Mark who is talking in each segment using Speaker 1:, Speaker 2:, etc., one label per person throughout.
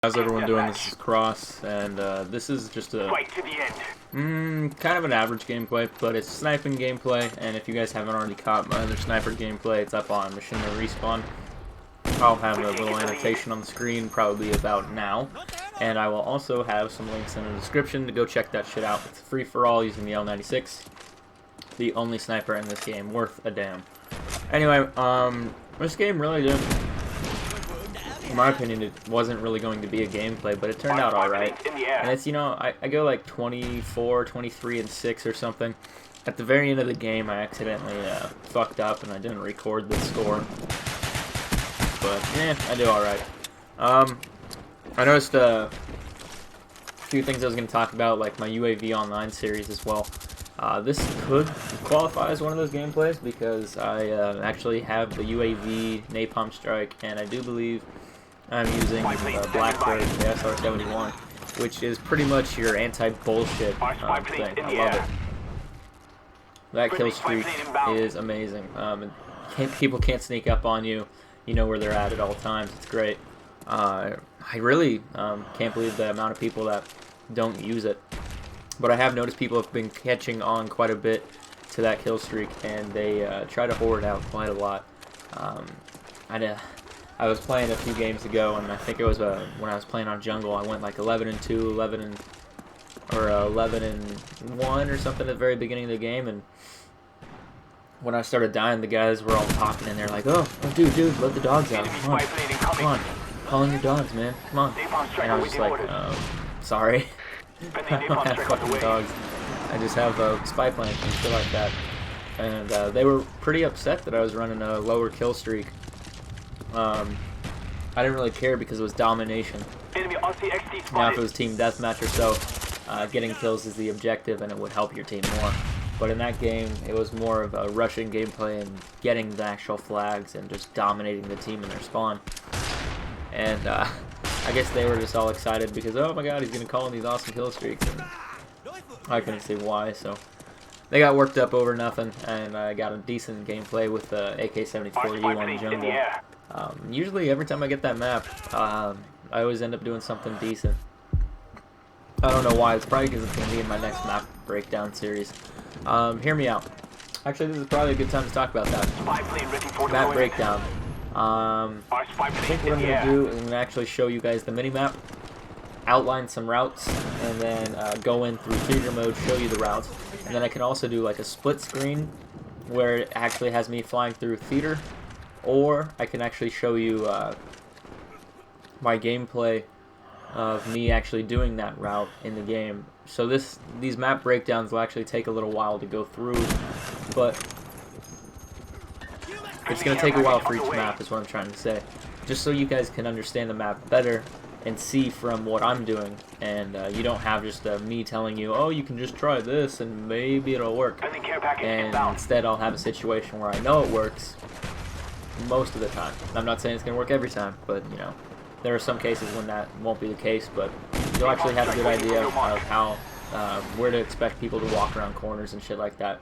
Speaker 1: How's everyone doing? This is Kross, and this is just a kind of an average gameplay, but it's sniping gameplay. And if you guys haven't already caught my other sniper gameplay, it's up on Machine Respawn. I'll have a little annotation on the screen, probably about now, and I will also have some links in the description to go check that shit out. It's free for all using the L96, the only sniper in this game worth a damn. Anyway, this game really didn't. In my opinion, it wasn't really going to be a gameplay, but it turned out alright. And it's, you know, I go like 24, 23, and 6 or something. At the very end of the game, I accidentally fucked up and I didn't record the score. But, yeah, I do alright. I noticed a few things I was going to talk about, like my UAV Online series as well. This could qualify as one of those gameplays because I actually have the UAV Napalm Strike, and I do believe I'm using Blackbird SR-71, which is pretty much your anti-bullshit thing. I love it. That kill streak is amazing. People can't sneak up on you. You know where they're at all times. It's great. I really can't believe the amount of people that don't use it. But I have noticed people have been catching on quite a bit to that kill streak, and they try to hoard out quite a lot. I was playing a few games ago, and I think it was when I was playing on jungle. I went like 11-2, 11-1 or something at the very beginning of the game, and when I started dying, the guys were all talking, and they're like, "Oh, dude, let the dogs out! Come on, call in your dogs, man! Come on!" And I was just like, "Sorry, I don't have fucking dogs. I just have spy plants and shit like that." And they were pretty upset that I was running a lower kill streak. I didn't really care because it was domination. Now if it was team deathmatch or so, getting kills is the objective and it would help your team more. But in that game, it was more of a rushing gameplay and getting the actual flags and just dominating the team in their spawn. And I guess they were just all excited because, oh my god, he's going to call in these awesome kill streaks. And I couldn't see why, so they got worked up over nothing, and I got a decent gameplay with the AK-74U on jungle. Usually every time I get that map, I always end up doing something decent. I don't know why. It's probably because it's going to be in my next map breakdown series. Hear me out. Actually, this is probably a good time to talk about that. Map breakdown. I think what I'm going to do is I'm going to actually show you guys the mini-map, outline some routes, and then go in through theater mode, show you the routes. And then I can also do like a split screen where it actually has me flying through theater, or I can actually show you my gameplay of me actually doing that route in the game. So these map breakdowns will actually take a little while to go through, but it's going to take a while for each map is what I'm trying to say. Just so you guys can understand the map better and see from what I'm doing, and you don't have just me telling you, oh, you can just try this and maybe it'll work. And instead I'll have a situation where I know it works most of the time. I'm not saying it's going to work every time, but you know, there are some cases when that won't be the case, but you'll actually have a good idea of how, where to expect people to walk around corners and shit like that.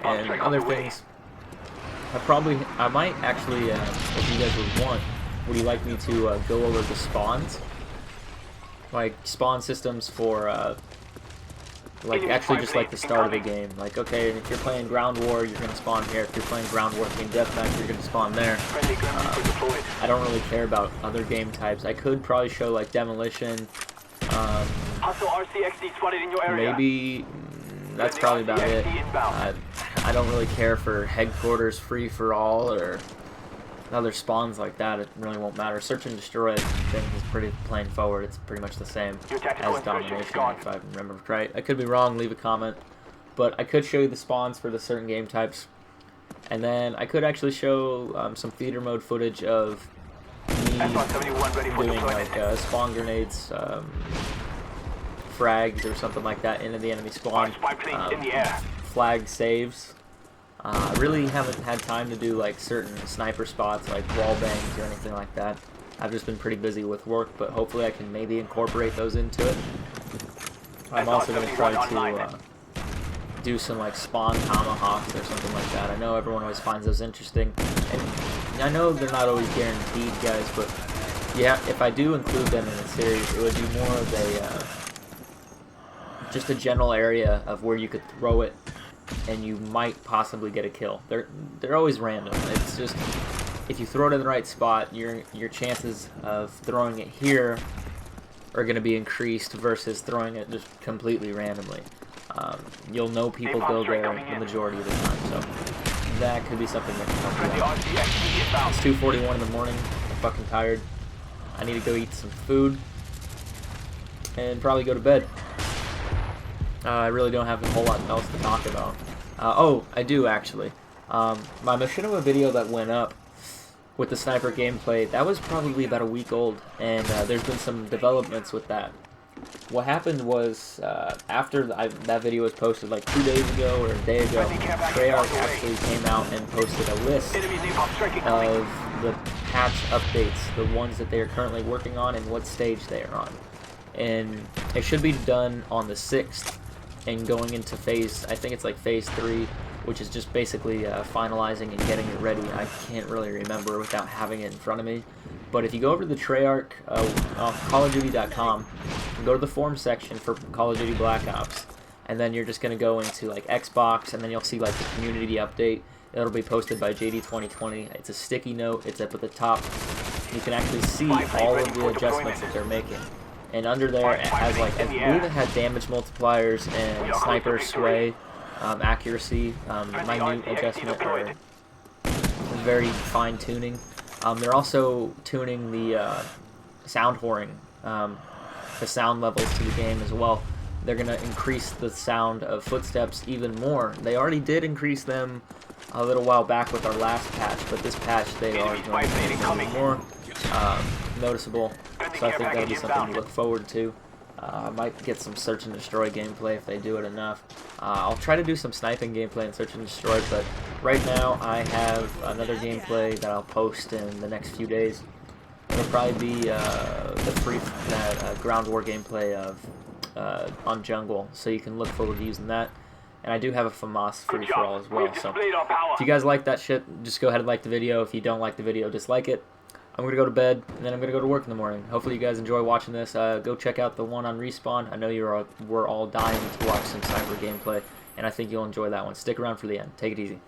Speaker 1: And other things, I might actually, if you guys would you like me to go over the spawns? Like spawn systems for like actually just like the start of the game. Like, okay, if you're playing ground war, you're gonna spawn here. If you're playing ground war team deathmatch, you're gonna spawn there. I don't really care about other game types. I could probably show like demolition. Maybe that's probably about it. I don't really care for headquarters free for all or other spawns like that. It really won't matter. Search and destroy, I think, is pretty plain forward. It's pretty much the same as domination, if I remember right. I could be wrong, leave a comment. But I could show you the spawns for the certain game types. And then I could actually show some theater mode footage of me doing like spawn grenades, frags or something like that into the enemy spawn, flag saves. I really haven't had time to do like certain sniper spots like wall bangs or anything like that. I've just been pretty busy with work, but hopefully I can maybe incorporate those into it. I'm also going to try to do some like spawn tomahawks or something like that. I know everyone always finds those interesting, and I know they're not always guaranteed, guys, but yeah, if I do include them in the series, it would be more of a just a general area of where you could throw it and you might possibly get a kill. They're always random. It's just if you throw it in the right spot, your chances of throwing it here are going to be increased versus throwing it just completely randomly. You'll know people go there the majority of the time, so that could be something that can help you out. It's 2:41 in the morning. I'm fucking tired. I need to go eat some food and probably go to bed. I really don't have a whole lot else to talk about. Oh, I do actually. My machinima video that went up with the sniper gameplay, that was probably about a week old, and there's been some developments with that. What happened was, after that video was posted like 2 days ago or a day ago, Treyarch actually came out and posted a list of the patch updates, the ones that they are currently working on and what stage they are on. And it should be done on the 6th and going into phase, I think it's like phase 3, which is just basically finalizing and getting it ready. I can't really remember without having it in front of me. But if you go over to the Treyarch on CallOfDuty.com, go to the forum section for Call of Duty Black Ops, and then you're just going to go into like Xbox, and then you'll see like the community update. It'll be posted by JD 2020. It's a sticky note. It's up at the top. You can actually see all of the adjustments that they're making. And under there, it has like, I believe it had damage multipliers and sniper sway, accuracy, minute adjustment, or very fine tuning. They're also tuning the sound whoring, the sound levels to the game as well. They're going to increase the sound of footsteps even more. They already did increase them a little while back with our last patch, but this patch they are going to make them even more noticeable. So I think that'll be something to look forward to. I might get some search and destroy gameplay if they do it enough. I'll try to do some sniping gameplay and search and destroy, but right now I have another gameplay that I'll post in the next few days. It'll probably be the free ground war gameplay of on jungle, so you can look forward to using that. And I do have a FAMAS free-for-all as well, so if you guys like that shit, just go ahead and like the video. If you don't like the video, dislike it. I'm going to go to bed, and then I'm going to go to work in the morning. Hopefully you guys enjoy watching this. Go check out the one on Respawn. I know we're all dying to watch some sniper gameplay, and I think you'll enjoy that one. Stick around for the end. Take it easy.